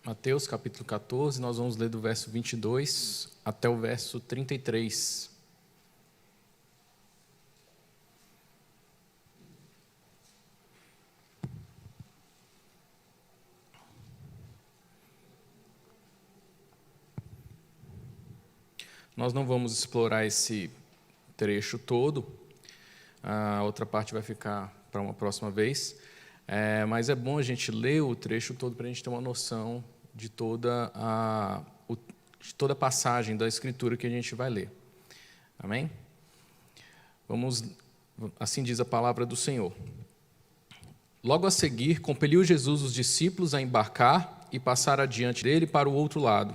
Mateus capítulo 14, nós vamos ler do verso 22 até o verso 33. Nós não vamos explorar esse trecho todo, a outra parte vai ficar para uma próxima vez, mas é bom a gente ler o trecho todo para a gente ter uma noção de toda a passagem da Escritura que a gente vai ler. Amém? Vamos, assim diz a palavra do Senhor. Logo a seguir, compeliu Jesus os discípulos a embarcar e passar adiante dele para o outro lado,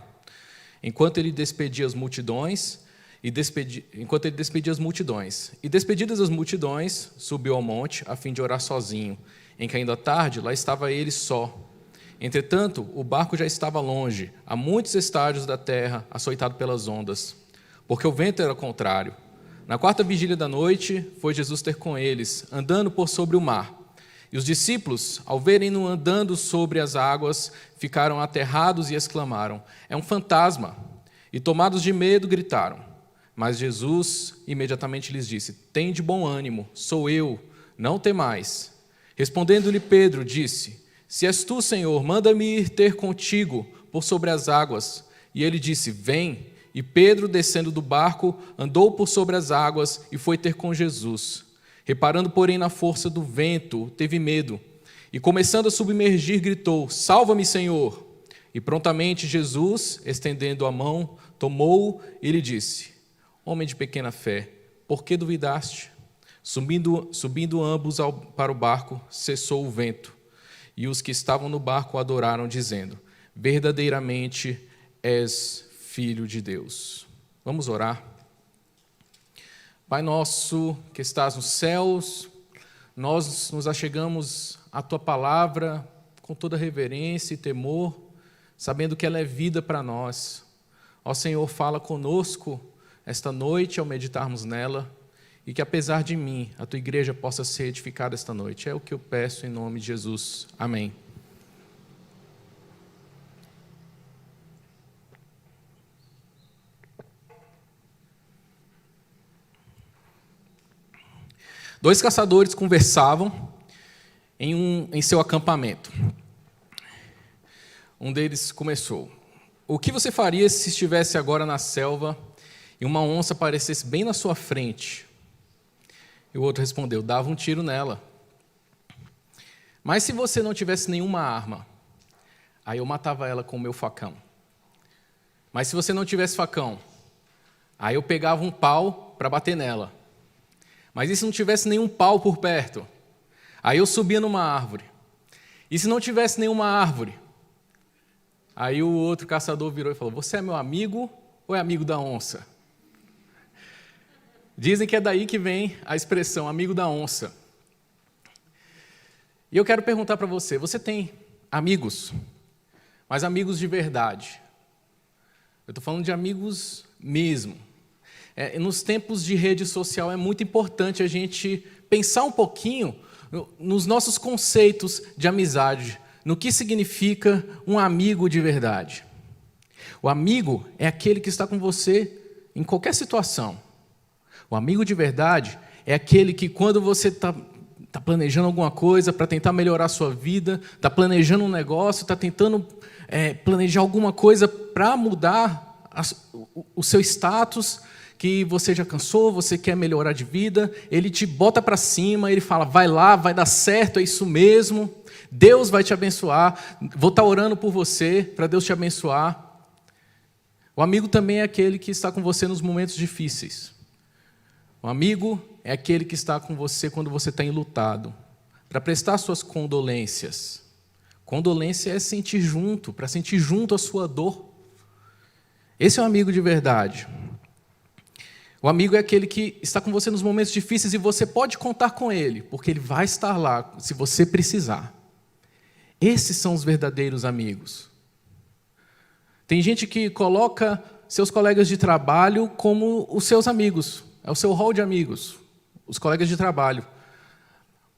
enquanto ele despedia as multidões, e despedidas as multidões, subiu ao monte a fim de orar sozinho. Em caindo a tarde, lá estava ele só. Entretanto, o barco já estava longe, a muitos estádios da terra, açoitado pelas ondas, porque o vento era contrário. Na quarta vigília da noite, foi Jesus ter com eles, andando por sobre o mar. E os discípulos, ao verem-no andando sobre as águas, ficaram aterrados e exclamaram: "É um fantasma!" E tomados de medo, gritaram. Mas Jesus imediatamente lhes disse: "Tende bom ânimo, sou eu, não temais." Respondendo-lhe Pedro, disse: "Se és tu, Senhor, manda-me ir ter contigo por sobre as águas." E ele disse: "Vem." E Pedro, descendo do barco, andou por sobre as águas e foi ter com Jesus. Reparando, porém, na força do vento, teve medo, e começando a submergir, gritou: "Salva-me, Senhor!" E prontamente Jesus, estendendo a mão, tomou-o e lhe disse: "Homem de pequena fé, por que duvidaste?" Subindo ambos para o barco, cessou o vento, e os que estavam no barco o adoraram, dizendo: "Verdadeiramente és Filho de Deus." Vamos orar. Pai nosso que estás nos céus, nós nos achegamos à Tua palavra com toda reverência e temor, sabendo que ela é vida para nós. Ó Senhor, fala conosco esta noite ao meditarmos nela, e que apesar de mim, a Tua igreja possa ser edificada esta noite. É o que eu peço em nome de Jesus. Amém. Dois caçadores conversavam em seu acampamento. Um deles começou: "O que você faria se estivesse agora na selva e uma onça aparecesse bem na sua frente?" E o outro respondeu: "Dava um tiro nela." "Mas se você não tivesse nenhuma arma?" "Aí eu matava ela com o meu facão." "Mas se você não tivesse facão?" "Aí eu pegava um pau para bater nela." "Mas e se não tivesse nenhum pau por perto?" "Aí eu subia numa árvore." "E se não tivesse nenhuma árvore?" Aí o outro caçador virou e falou: "Você é meu amigo ou é amigo da onça?" Dizem que é daí que vem a expressão amigo da onça. E eu quero perguntar para você: você tem amigos, mas amigos de verdade? Eu estou falando de amigos mesmo. Nos tempos de rede social é muito importante a gente pensar um pouquinho nos nossos conceitos de amizade, no que significa um amigo de verdade. O amigo é aquele que está com você em qualquer situação. O amigo de verdade é aquele que, quando você está planejando alguma coisa para tentar melhorar a sua vida, está planejando um negócio, está tentando planejar alguma coisa para mudar o seu status, que você já cansou, você quer melhorar de vida, ele te bota para cima, ele fala: vai lá, vai dar certo, é isso mesmo, Deus vai te abençoar, vou estar orando por você, para Deus te abençoar. O amigo também é aquele que está com você nos momentos difíceis. O amigo é aquele que está com você quando você está enlutado, para prestar suas condolências. Condolência é sentir junto, para sentir junto a sua dor. Esse é um amigo de verdade. O amigo é aquele que está com você nos momentos difíceis e você pode contar com ele, porque ele vai estar lá se você precisar. Esses são os verdadeiros amigos. Tem gente que coloca seus colegas de trabalho como os seus amigos, é o seu hall de amigos, os colegas de trabalho.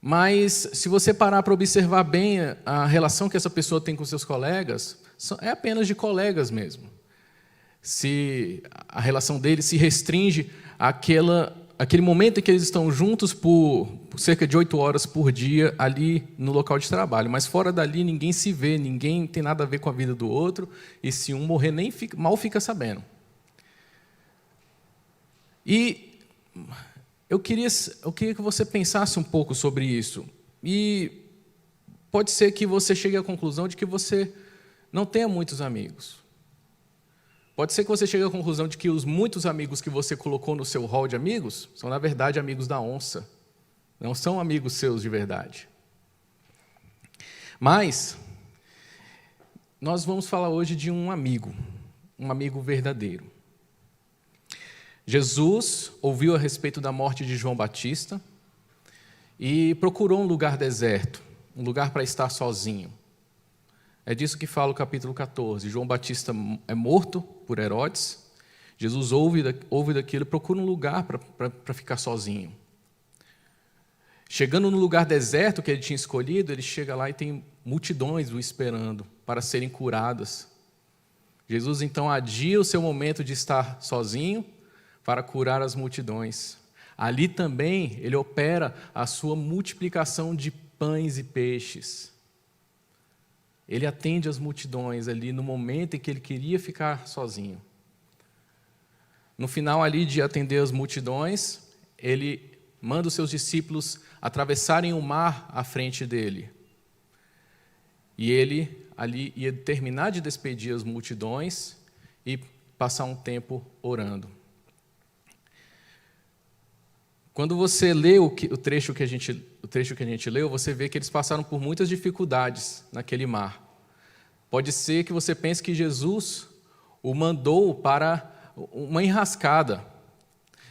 Mas se você parar para observar bem a relação que essa pessoa tem com seus colegas, É apenas de colegas mesmo. Se a relação deles se restringe àquele momento em que eles estão juntos por cerca de 8 horas por dia ali no local de trabalho. Mas fora dali ninguém se vê, ninguém tem nada a ver com a vida do outro, e se um morrer mal fica sabendo. E eu queria que você pensasse um pouco sobre isso. E pode ser que você chegue à conclusão de que você não tenha muitos amigos. Pode ser que você chegue à conclusão de que os muitos amigos que você colocou no seu hall de amigos são, na verdade, amigos da onça. Não são amigos seus de verdade. Mas nós vamos falar hoje de um amigo verdadeiro. Jesus ouviu a respeito da morte de João Batista e procurou um lugar deserto, um lugar para estar sozinho. É disso que fala o capítulo 14. João Batista é morto por Herodes. Jesus ouve daquilo e procura um lugar para ficar sozinho. Chegando no lugar deserto que ele tinha escolhido, ele chega lá e tem multidões o esperando para serem curadas. Jesus, então, adia o seu momento de estar sozinho para curar as multidões. Ali também ele opera a sua multiplicação de pães e peixes. Ele atende as multidões ali no momento em que ele queria ficar sozinho. No final ali de atender as multidões, ele manda os seus discípulos atravessarem o mar à frente dele. E ele ali ia terminar de despedir as multidões e passar um tempo orando. Quando você lê o trecho que a gente leu, você vê que eles passaram por muitas dificuldades naquele mar. Pode ser que você pense que Jesus o mandou para uma enrascada.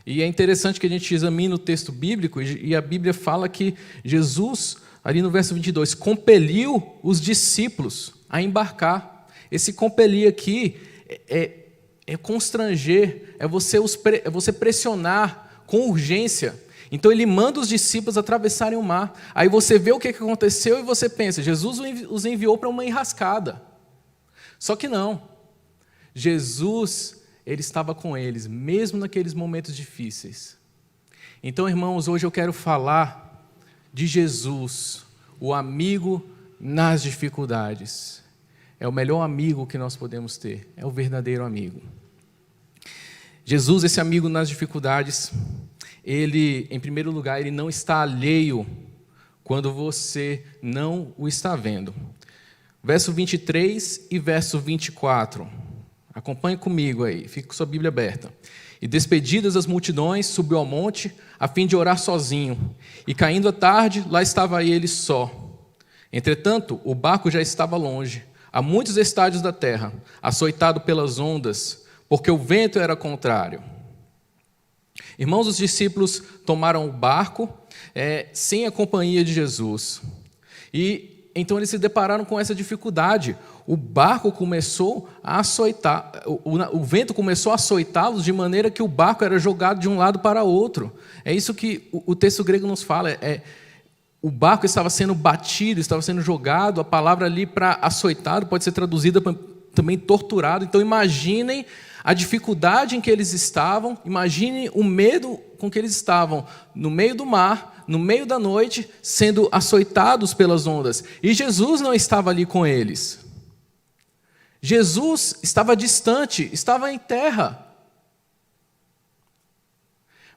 E é interessante que a gente examine o texto bíblico, e a Bíblia fala que Jesus, ali no verso 22, compeliu os discípulos a embarcar. Esse compelir aqui é constranger, é você pressionar com urgência. Então ele manda os discípulos atravessarem o mar. Aí você vê o que aconteceu e você pensa, Jesus os enviou para uma enrascada. Só que não. Jesus, ele estava com eles, mesmo naqueles momentos difíceis. Então, irmãos, hoje eu quero falar de Jesus, o amigo nas dificuldades. É o melhor amigo que nós podemos ter, é o verdadeiro amigo. Jesus, esse amigo nas dificuldades, ele, em primeiro lugar, ele não está alheio quando você não o está vendo. Verso 23 e verso 24. Acompanhe comigo aí, fique com sua Bíblia aberta. E despedidas as multidões, subiu ao monte, a fim de orar sozinho. E caindo a tarde, lá estava ele só. Entretanto, o barco já estava longe, a muitos estádios da terra, açoitado pelas ondas, porque o vento era contrário. Irmãos, os discípulos tomaram o barco sem a companhia de Jesus. E então eles se depararam com essa dificuldade. O barco começou a açoitar, o vento começou a açoitá-los de maneira que o barco era jogado de um lado para outro. É isso que o texto grego nos fala. O barco estava sendo batido, estava sendo jogado. A palavra ali para açoitado pode ser traduzida também torturado. Então imaginem a dificuldade em que eles estavam, imaginem o medo com que eles estavam no meio do mar, no meio da noite, sendo açoitados pelas ondas. E Jesus não estava ali com eles. Jesus estava distante, estava em terra.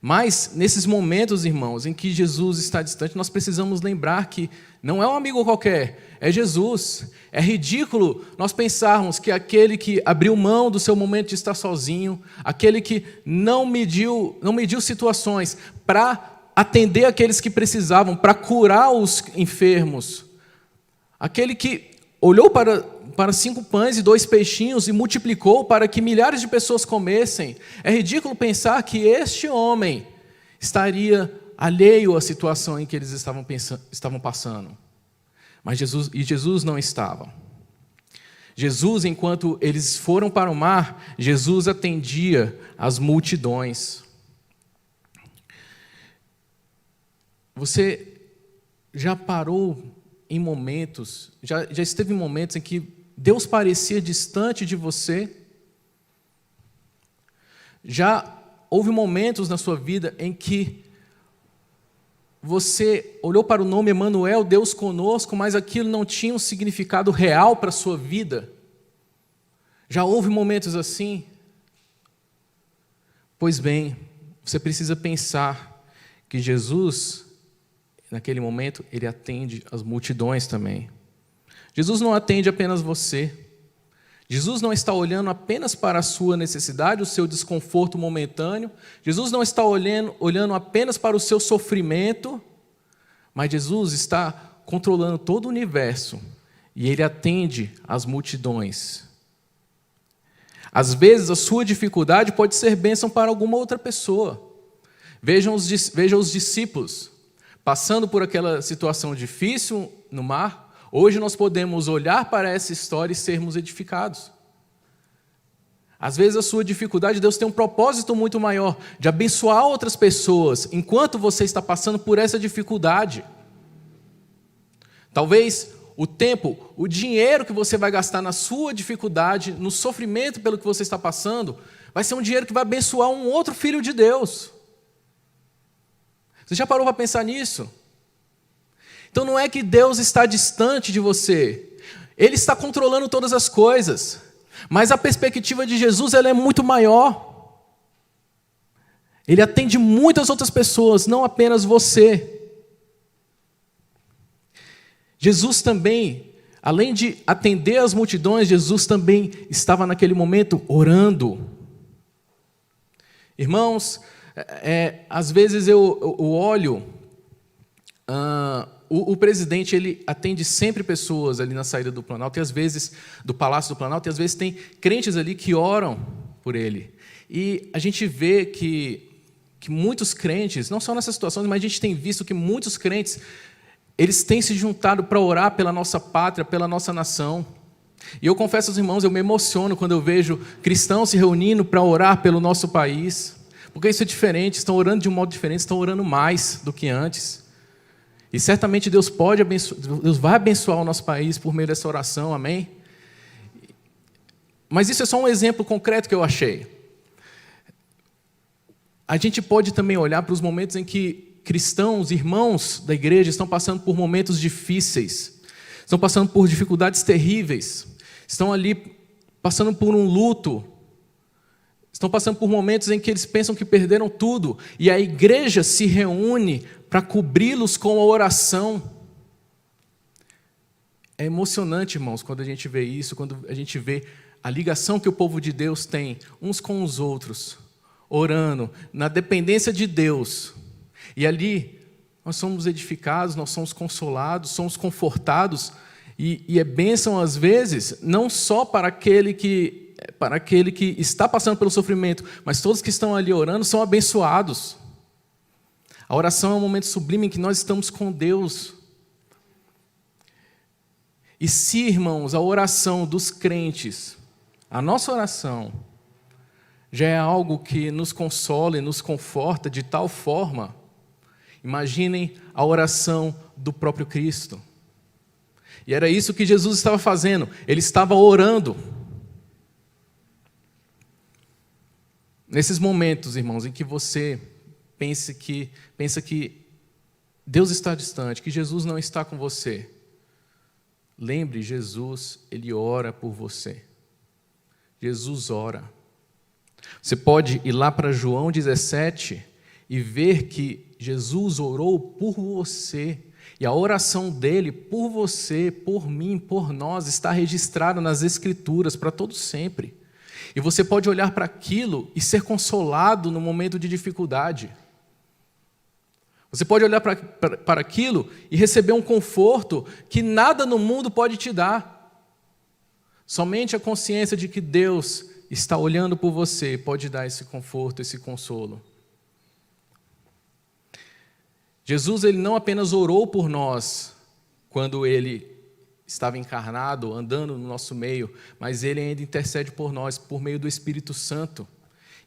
Mas, nesses momentos, irmãos, em que Jesus está distante, nós precisamos lembrar que não é um amigo qualquer, é Jesus. É ridículo nós pensarmos que aquele que abriu mão do seu momento de estar sozinho, aquele que não mediu situações para atender aqueles que precisavam, para curar os enfermos, aquele que olhou para 5 pães e 2 peixinhos e multiplicou para que milhares de pessoas comessem. É ridículo pensar que este homem estaria alheio à situação em que eles estavam passando. Mas Jesus não estava. Jesus, enquanto eles foram para o mar, Jesus atendia as multidões. Você já parou em momentos, já esteve em momentos em que Deus parecia distante de você? Já houve momentos na sua vida em que você olhou para o nome Emanuel, Deus conosco, mas aquilo não tinha um significado real para a sua vida? Já houve momentos assim? Pois bem, você precisa pensar que Jesus, naquele momento, ele atende as multidões também. Jesus não atende apenas você. Jesus não está olhando apenas para a sua necessidade, o seu desconforto momentâneo. Jesus não está olhando apenas para o seu sofrimento, mas Jesus está controlando todo o universo e ele atende as multidões. Às vezes, a sua dificuldade pode ser bênção para alguma outra pessoa. Vejam os discípulos passando por aquela situação difícil no mar. Hoje nós podemos olhar para essa história e sermos edificados. Às vezes a sua dificuldade, Deus tem um propósito muito maior, de abençoar outras pessoas, enquanto você está passando por essa dificuldade. Talvez o tempo, o dinheiro que você vai gastar na sua dificuldade, no sofrimento pelo que você está passando, vai ser um dinheiro que vai abençoar um outro filho de Deus. Você já parou para pensar nisso? Então não é que Deus está distante de você, Ele está controlando todas as coisas, mas a perspectiva de Jesus ela é muito maior. Ele atende muitas outras pessoas, não apenas você. Jesus também, além de atender as multidões, Jesus também estava naquele momento orando. Irmãos, às vezes eu olho... O presidente, ele atende sempre pessoas ali na saída do Planalto, e às vezes, do Palácio do Planalto, e às vezes tem crentes ali que oram por ele. E a gente vê que muitos crentes, não só nessas situações, mas a gente tem visto que muitos crentes, eles têm se juntado para orar pela nossa pátria, pela nossa nação. E eu confesso aos irmãos, eu me emociono quando eu vejo cristãos se reunindo para orar pelo nosso país, porque isso é diferente, estão orando de um modo diferente, estão orando mais do que antes. E certamente Deus vai abençoar o nosso país por meio dessa oração, amém? Mas isso é só um exemplo concreto que eu achei. A gente pode também olhar para os momentos em que cristãos, irmãos da igreja, estão passando por momentos difíceis, estão passando por dificuldades terríveis, estão ali passando por um luto, estão passando por momentos em que eles pensam que perderam tudo, e a igreja se reúne para cobri-los com a oração. É emocionante, irmãos, quando a gente vê isso, quando a gente vê a ligação que o povo de Deus tem uns com os outros, orando, na dependência de Deus. E ali nós somos edificados, nós somos consolados, somos confortados, e é bênção às vezes, não só para aquele que está passando pelo sofrimento, mas todos que estão ali orando são abençoados. A oração é um momento sublime em que nós estamos com Deus. E se, irmãos, a oração dos crentes, a nossa oração, já é algo que nos consola e nos conforta de tal forma, imaginem a oração do próprio Cristo. E era isso que Jesus estava fazendo, ele estava orando. Nesses momentos, irmãos, em que você pensa que Deus está distante, que Jesus não está com você, lembre, Jesus, ele ora por você. Jesus ora. Você pode ir lá para João 17 e ver que Jesus orou por você. E a oração dele por você, por mim, por nós, está registrada nas Escrituras para todo sempre. E você pode olhar para aquilo e ser consolado no momento de dificuldade. Você pode olhar para aquilo e receber um conforto que nada no mundo pode te dar. Somente a consciência de que Deus está olhando por você pode dar esse conforto, esse consolo. Jesus, ele não apenas orou por nós quando ele estava encarnado, andando no nosso meio, mas ele ainda intercede por nós por meio do Espírito Santo.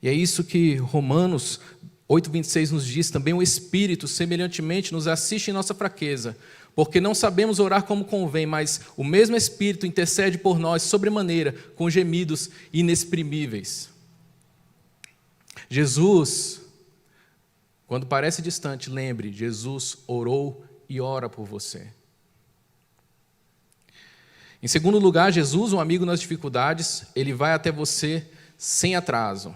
E é isso que Romanos 8:26 nos diz, também o Espírito semelhantemente nos assiste em nossa fraqueza, porque não sabemos orar como convém, mas o mesmo Espírito intercede por nós sobremaneira, com gemidos inexprimíveis. Jesus, quando parece distante, lembre, Jesus orou e ora por você. Em segundo lugar, Jesus, um amigo nas dificuldades, ele vai até você sem atraso.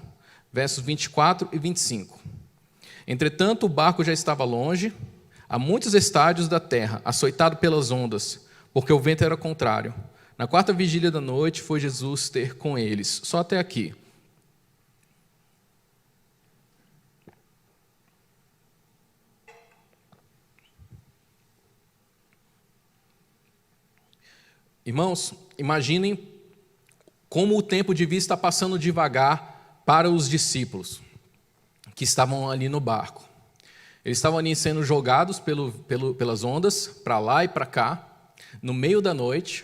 Versos 24 e 25. Entretanto, o barco já estava longe, a muitos estádios da terra, açoitado pelas ondas, porque o vento era contrário. Na quarta vigília da noite, foi Jesus ter com eles. Só até aqui. Irmãos, imaginem como o tempo devia estar passando devagar para os discípulos que estavam ali no barco. Eles estavam ali sendo jogados pelas ondas, para lá e para cá, no meio da noite.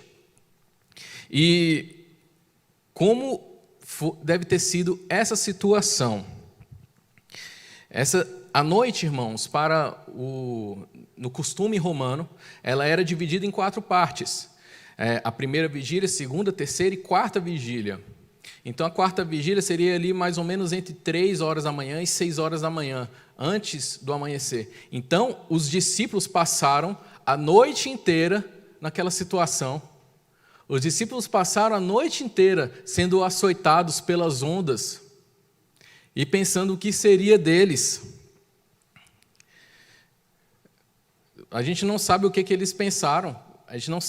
E como deve ter sido essa situação? A noite, irmãos, no costume romano, ela era dividida em 4 partes. A primeira vigília, segunda, terceira e quarta vigília. Então, a quarta vigília seria ali mais ou menos entre 3 horas da manhã e 6 horas da manhã, antes do amanhecer. Então, os discípulos passaram a noite inteira naquela situação. Os discípulos passaram a noite inteira sendo açoitados pelas ondas e pensando o que seria deles. A gente não sabe o que eles pensaram, a gente não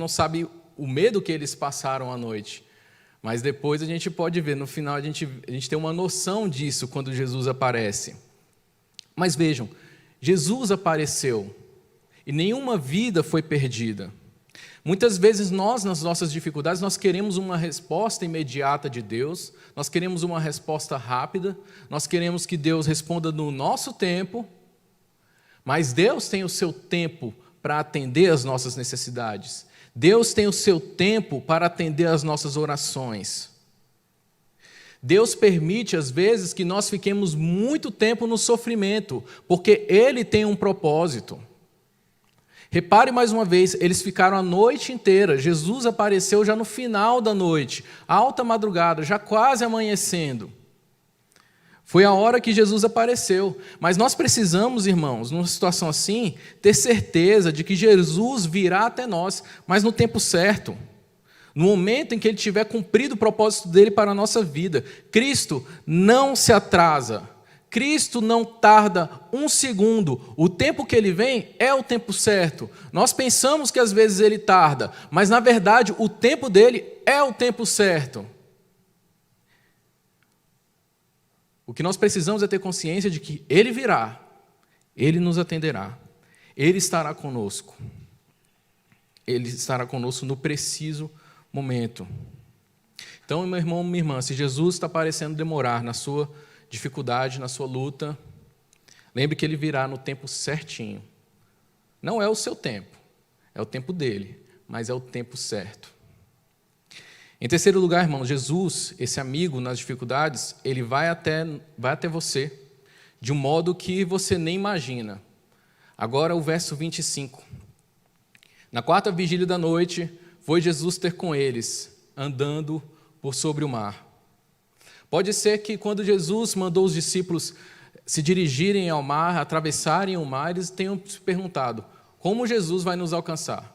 sabe o medo que eles passaram à noite. Mas depois a gente pode ver, no final a gente tem uma noção disso quando Jesus aparece. Mas vejam, Jesus apareceu e nenhuma vida foi perdida. Muitas vezes nós, nas nossas dificuldades, nós queremos uma resposta imediata de Deus, nós queremos uma resposta rápida, nós queremos que Deus responda no nosso tempo, mas Deus tem o seu tempo para atender às nossas necessidades. Deus tem o seu tempo para atender às nossas orações. Deus permite, às vezes, que nós fiquemos muito tempo no sofrimento, porque Ele tem um propósito. Repare mais uma vez, eles ficaram a noite inteira. Jesus apareceu já no final da noite, alta madrugada, já quase amanhecendo. Foi a hora que Jesus apareceu. Mas nós precisamos, irmãos, numa situação assim, ter certeza de que Jesus virá até nós, mas no tempo certo. No momento em que Ele tiver cumprido o propósito dEle para a nossa vida. Cristo não se atrasa. Cristo não tarda um segundo. O tempo que Ele vem é o tempo certo. Nós pensamos que às vezes Ele tarda, mas na verdade o tempo dEle é o tempo certo. O que nós precisamos é ter consciência de que Ele virá, Ele nos atenderá, Ele estará conosco. Ele estará conosco no preciso momento. Então, meu irmão, minha irmã, se Jesus está parecendo demorar na sua dificuldade, na sua luta, lembre que Ele virá no tempo certinho. Não é o seu tempo, é o tempo dEle, mas é o tempo certo. Em terceiro lugar, irmão, Jesus, esse amigo nas dificuldades, ele vai até você, de um modo que você nem imagina. Agora o verso 25. Na quarta vigília da noite, foi Jesus ter com eles, andando por sobre o mar. Pode ser que quando Jesus mandou os discípulos se dirigirem ao mar, atravessarem o mar, eles tenham se perguntado, como Jesus vai nos alcançar?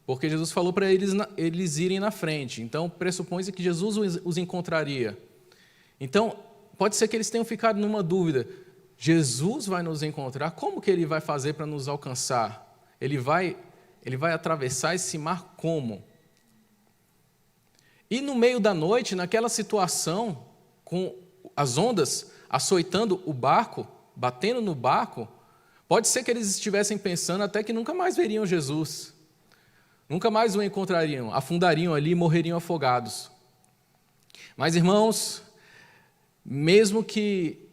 Porque Jesus falou para eles irem na frente. Então, pressupõe-se que Jesus os encontraria. Então, pode ser que eles tenham ficado numa dúvida. Jesus vai nos encontrar? Como que Ele vai fazer para nos alcançar? Ele vai atravessar esse mar como? E no meio da noite, naquela situação, com as ondas açoitando o barco, batendo no barco, pode ser que eles estivessem pensando até que nunca mais veriam Jesus. Nunca mais o encontrariam, afundariam ali e morreriam afogados. Mas, irmãos, mesmo que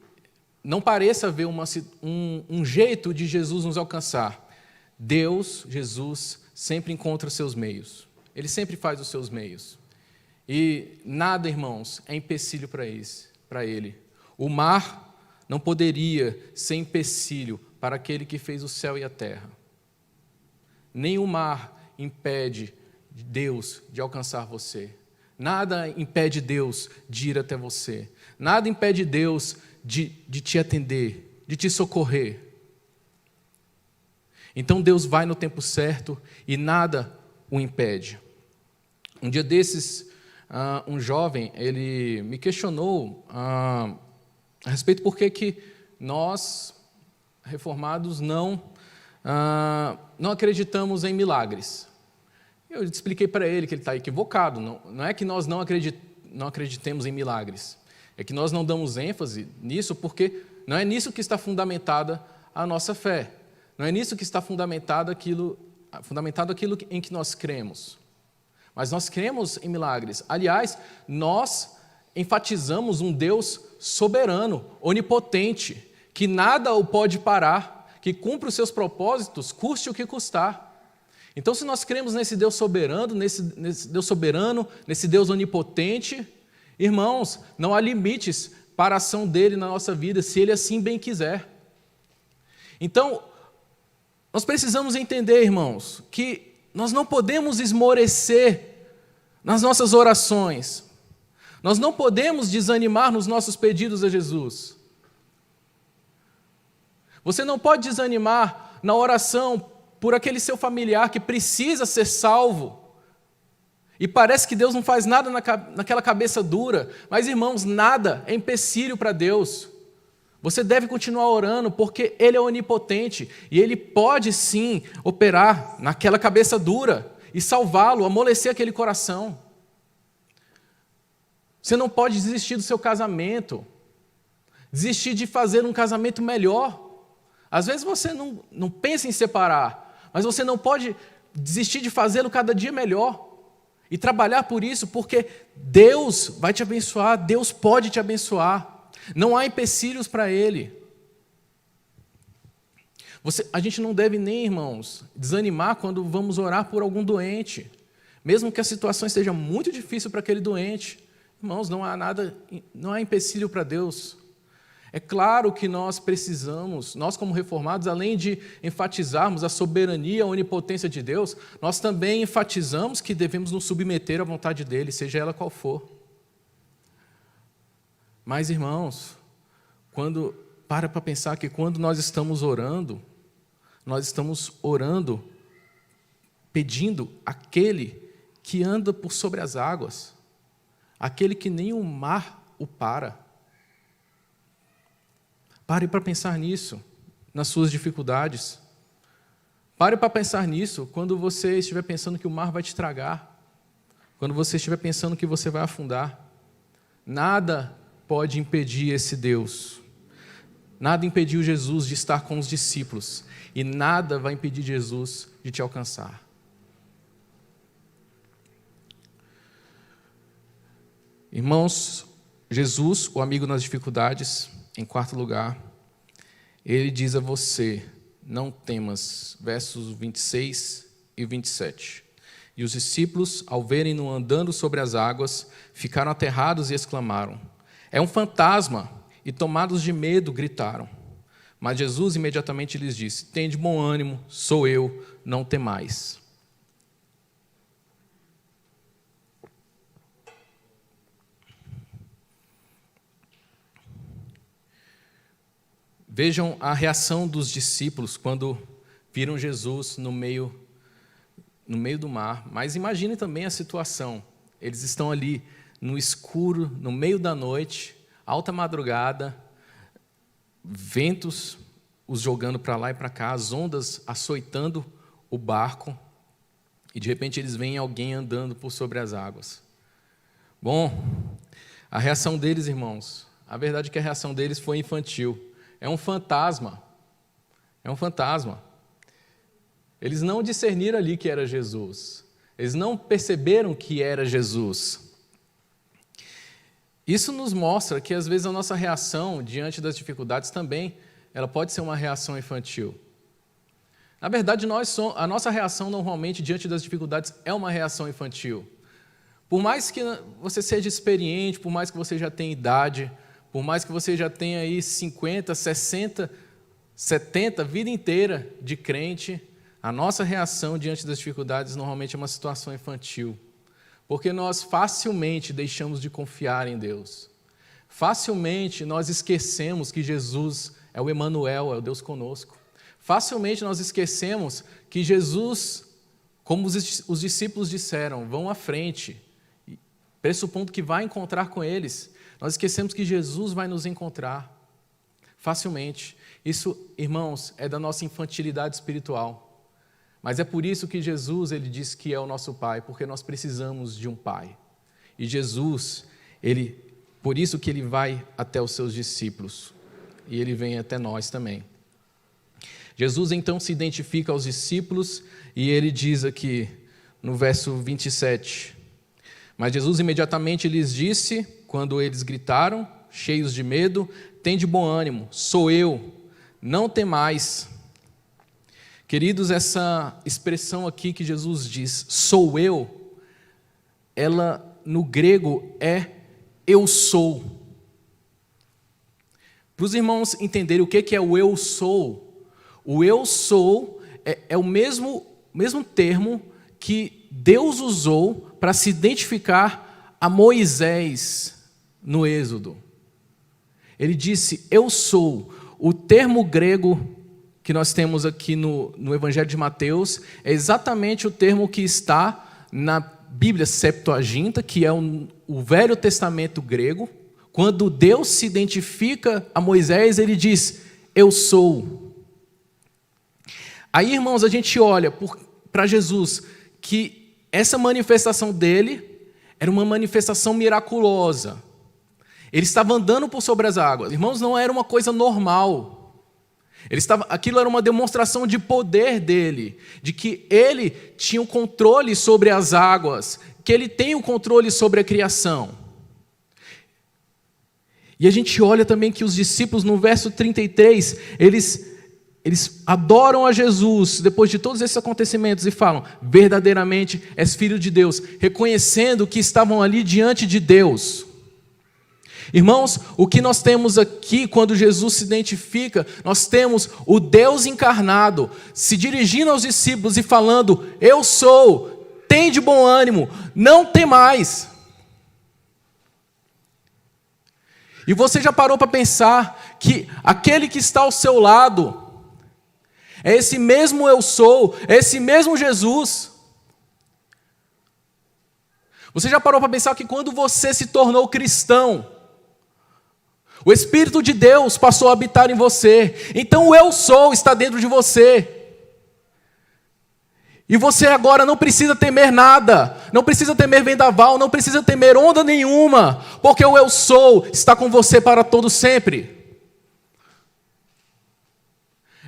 não pareça haver um jeito de Jesus nos alcançar, Jesus, sempre encontra seus meios. Ele sempre faz os seus meios. E nada, irmãos, é empecilho para Ele. O mar não poderia ser empecilho para aquele que fez o céu e a terra. nenhum mar impede Deus de alcançar você. Nada impede Deus de ir até você. Nada impede Deus de te atender, de te socorrer. Então Deus vai no tempo certo e nada o impede. Um dia desses, um jovem, ele me questionou a respeito por que nós, reformados, não acreditamos em milagres. Eu expliquei para ele que ele está equivocado. Não é que nós não acreditemos em milagres. É que nós não damos ênfase nisso porque não é nisso que está fundamentada a nossa fé. Não é nisso que está fundamentado aquilo em que nós cremos. Mas nós cremos em milagres. Aliás, nós enfatizamos um Deus soberano, onipotente, que nada o pode parar, que cumpre os seus propósitos, custe o que custar. Então, se nós cremos nesse Deus soberano, nesse Deus onipotente, irmãos, não há limites para a ação dele na nossa vida, se ele assim bem quiser. Então, nós precisamos entender, irmãos, que nós não podemos esmorecer nas nossas orações. Nós não podemos desanimar nos nossos pedidos a Jesus. Você não pode desanimar na oração por aquele seu familiar que precisa ser salvo. E parece que Deus não faz nada naquela cabeça dura. Mas, irmãos, nada é empecilho para Deus. Você deve continuar orando, porque Ele é onipotente. E Ele pode, sim, operar naquela cabeça dura e salvá-lo, amolecer aquele coração. Você não pode desistir do seu casamento. Desistir de fazer um casamento melhor. Às vezes você não pensa em separar, mas você não pode desistir de fazê-lo cada dia melhor. E trabalhar por isso, porque Deus vai te abençoar, Deus pode te abençoar. Não há empecilhos para Ele. A gente não deve nem, irmãos, desanimar quando vamos orar por algum doente. Mesmo que a situação esteja muito difícil para aquele doente. Irmãos, não há empecilho para Deus. É claro que nós precisamos, nós como reformados, além de enfatizarmos a soberania, a onipotência de Deus, nós também enfatizamos que devemos nos submeter à vontade dEle, seja ela qual for. Mas, irmãos, para pensar que quando nós estamos orando pedindo aquele que anda por sobre as águas, aquele que nem o mar o para. Pare para pensar nisso, nas suas dificuldades. Pare para pensar nisso quando você estiver pensando que o mar vai te tragar, quando você estiver pensando que você vai afundar. Nada pode impedir esse Deus. Nada impediu Jesus de estar com os discípulos. E nada vai impedir Jesus de te alcançar. Irmãos, Jesus, o amigo nas dificuldades, em quarto lugar, ele diz a você, não temas, versos 26 e 27. E os discípulos, ao verem-no andando sobre as águas, ficaram aterrados e exclamaram: é um fantasma! E tomados de medo, gritaram. Mas Jesus imediatamente lhes disse: tende bom ânimo, sou eu, não temais. Vejam a reação dos discípulos quando viram Jesus no meio do mar. Mas imagine também a situação. Eles estão ali no escuro, no meio da noite, alta madrugada, ventos os jogando para lá e para cá, as ondas açoitando o barco, e de repente eles veem alguém andando por sobre as águas. Bom, a reação deles, irmãos, a verdade é que a reação deles foi infantil. É um fantasma. É um fantasma. Eles não discerniram ali que era Jesus. Eles não perceberam que era Jesus. Isso nos mostra que, às vezes, a nossa reação diante das dificuldades também, ela pode ser uma reação infantil. Na verdade, a nossa reação, normalmente, diante das dificuldades, é uma reação infantil. Por mais que você seja experiente, por mais que você já tenha idade, por mais que você já tenha aí 50, 60, 70, vida inteira de crente, A nossa reação diante das dificuldades normalmente é uma situação infantil, porque nós facilmente deixamos de confiar em Deus. Facilmente nós esquecemos que Jesus é o Emanuel, é o Deus conosco. Facilmente nós esquecemos que Jesus, como os discípulos disseram, vão à frente, pressupondo que vai encontrar com eles. Nós esquecemos que Jesus vai nos encontrar facilmente. Isso, irmãos, é da nossa infantilidade espiritual. Mas é por isso que Jesus, ele diz que é o nosso Pai, porque nós precisamos de um Pai. E Jesus, por isso que ele vai até os seus discípulos. E ele vem até nós também. Jesus então se identifica aos discípulos e ele diz aqui no verso 27. Mas Jesus imediatamente lhes disse, quando eles gritaram, cheios de medo: tende bom ânimo, sou eu, não temais. Queridos, essa expressão aqui que Jesus diz, sou eu, ela no grego é eu sou. Para os irmãos entenderem o que é o eu sou é o mesmo termo que Deus usou para se identificar a Moisés no Êxodo. Ele disse, eu sou. O termo grego que nós temos aqui no Evangelho de Mateus é exatamente o termo que está na Bíblia Septuaginta, que é o Velho Testamento grego. Quando Deus se identifica a Moisés, ele diz, eu sou. Aí, irmãos, a gente olha para Jesus, que essa manifestação dele era uma manifestação miraculosa. Ele estava andando por sobre as águas. Irmãos, não era uma coisa normal. Aquilo era uma demonstração de poder dele, de que ele tinha o controle sobre as águas, que ele tem o controle sobre a criação. E a gente olha também que os discípulos, no verso 33, eles adoram a Jesus, depois de todos esses acontecimentos, e falam, verdadeiramente és filho de Deus, reconhecendo que estavam ali diante de Deus. Irmãos, o que nós temos aqui, quando Jesus se identifica, nós temos o Deus encarnado, se dirigindo aos discípulos e falando, eu sou, tende bom ânimo, não temais. E você já parou para pensar que aquele que está ao seu lado é esse mesmo eu sou, é esse mesmo Jesus? Você já parou para pensar que quando você se tornou cristão, o Espírito de Deus passou a habitar em você, então o eu sou está dentro de você. E você agora não precisa temer nada, não precisa temer vendaval, não precisa temer onda nenhuma, porque o eu sou está com você para todo sempre.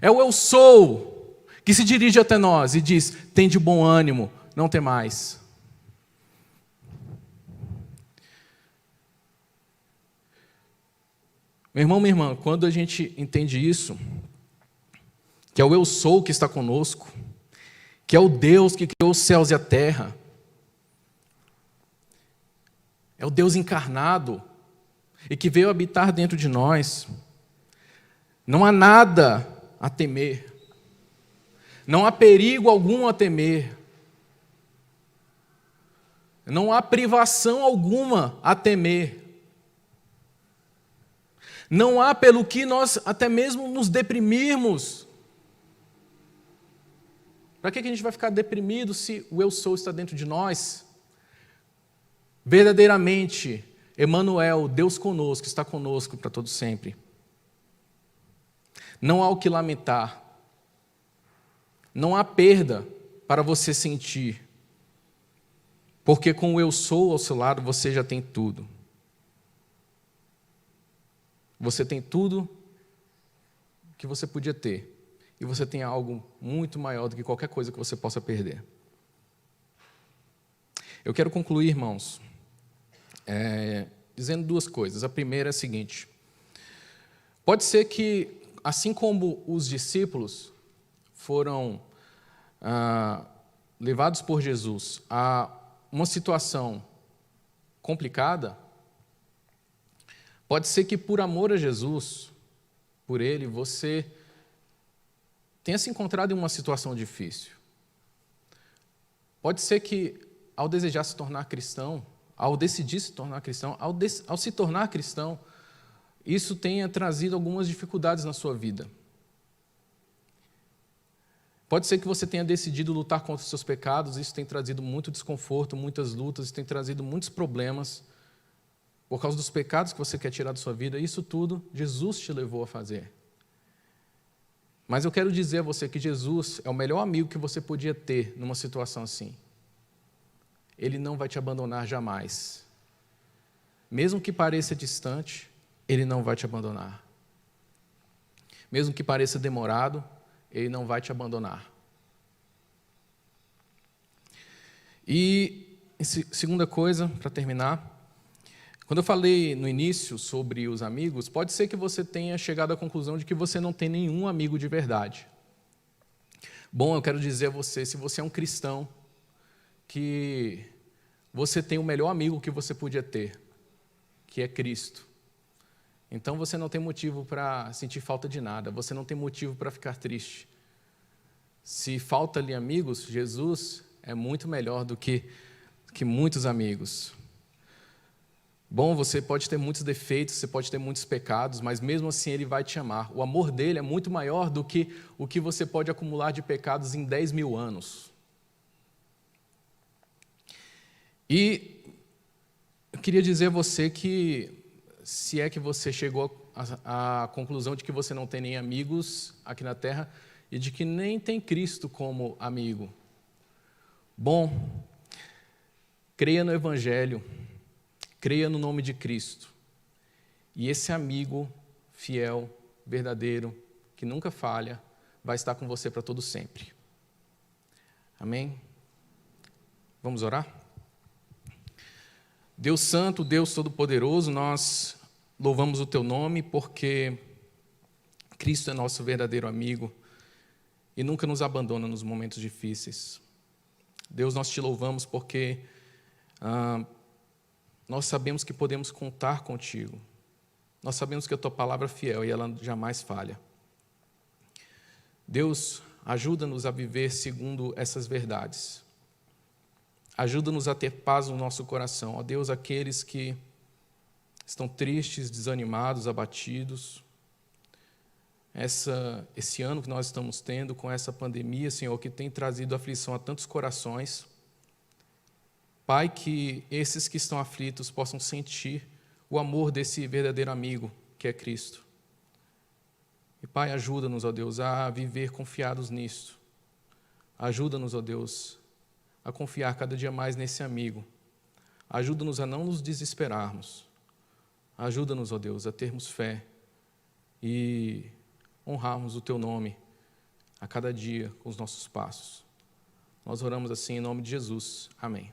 É o eu sou que se dirige até nós e diz, tende bom ânimo, não temais. Meu irmão, minha irmã, quando a gente entende isso, que é o eu sou que está conosco, que é o Deus que criou os céus e a terra, é o Deus encarnado e que veio habitar dentro de nós, não há nada a temer, não há perigo algum a temer, não há privação alguma a temer, não há pelo que nós até mesmo nos deprimirmos. Para que a gente vai ficar deprimido se o eu sou está dentro de nós? Verdadeiramente, Emanuel, Deus conosco, está conosco para todo sempre. Não há o que lamentar. Não há perda para você sentir. Porque com o eu sou ao seu lado, você já tem tudo. Você tem tudo que você podia ter. E você tem algo muito maior do que qualquer coisa que você possa perder. Eu quero concluir, irmãos, dizendo duas coisas. A primeira é a seguinte. Pode ser que, assim como os discípulos foram levados por Jesus a uma situação complicada, pode ser que por amor a Jesus, por Ele, você tenha se encontrado em uma situação difícil. Pode ser que, ao desejar se tornar cristão, ao decidir se tornar cristão, ao se tornar cristão, isso tenha trazido algumas dificuldades na sua vida. Pode ser que você tenha decidido lutar contra os seus pecados, isso tem trazido muito desconforto, muitas lutas, isso tem trazido muitos problemas, por causa dos pecados que você quer tirar da sua vida. Isso tudo Jesus te levou a fazer. Mas eu quero dizer a você que Jesus é o melhor amigo que você podia ter numa situação assim. Ele não vai te abandonar jamais. Mesmo que pareça distante, Ele não vai te abandonar. Mesmo que pareça demorado, Ele não vai te abandonar. E segunda coisa, para terminar, quando eu falei no início sobre os amigos, pode ser que você tenha chegado à conclusão de que você não tem nenhum amigo de verdade. Bom, eu quero dizer a você, se você é um cristão, que você tem o melhor amigo que você podia ter, que é Cristo. Então você não tem motivo para sentir falta de nada, você não tem motivo para ficar triste. Se falta-lhe amigos, Jesus é muito melhor do que muitos amigos. Bom, você pode ter muitos defeitos, você pode ter muitos pecados, mas mesmo assim Ele vai te amar. O amor dele é muito maior do que o que você pode acumular de pecados em 10.000 anos. E eu queria dizer a você que, se é que você chegou à conclusão de que você não tem nem amigos aqui na terra e de que nem tem Cristo como amigo, bom, creia no Evangelho, creia no nome de Cristo. E esse amigo fiel, verdadeiro, que nunca falha, vai estar com você para todo sempre. Amém? Vamos orar? Deus Santo, Deus Todo-Poderoso, nós louvamos o Teu nome porque Cristo é nosso verdadeiro amigo e nunca nos abandona nos momentos difíceis. Deus, nós Te louvamos porque nós sabemos que podemos contar contigo. Nós sabemos que a Tua palavra é fiel e ela jamais falha. Deus, ajuda-nos a viver segundo essas verdades. Ajuda-nos a ter paz no nosso coração. Ó Deus, aqueles que estão tristes, desanimados, abatidos. Esse ano que nós estamos tendo com essa pandemia, Senhor, que tem trazido aflição a tantos corações. Pai, que esses que estão aflitos possam sentir o amor desse verdadeiro amigo, que é Cristo. E, Pai, ajuda-nos, ó Deus, a viver confiados nisto. Ajuda-nos, ó Deus, a confiar cada dia mais nesse amigo. Ajuda-nos a não nos desesperarmos. Ajuda-nos, ó Deus, a termos fé e honrarmos o Teu nome a cada dia com os nossos passos. Nós oramos assim em nome de Jesus. Amém.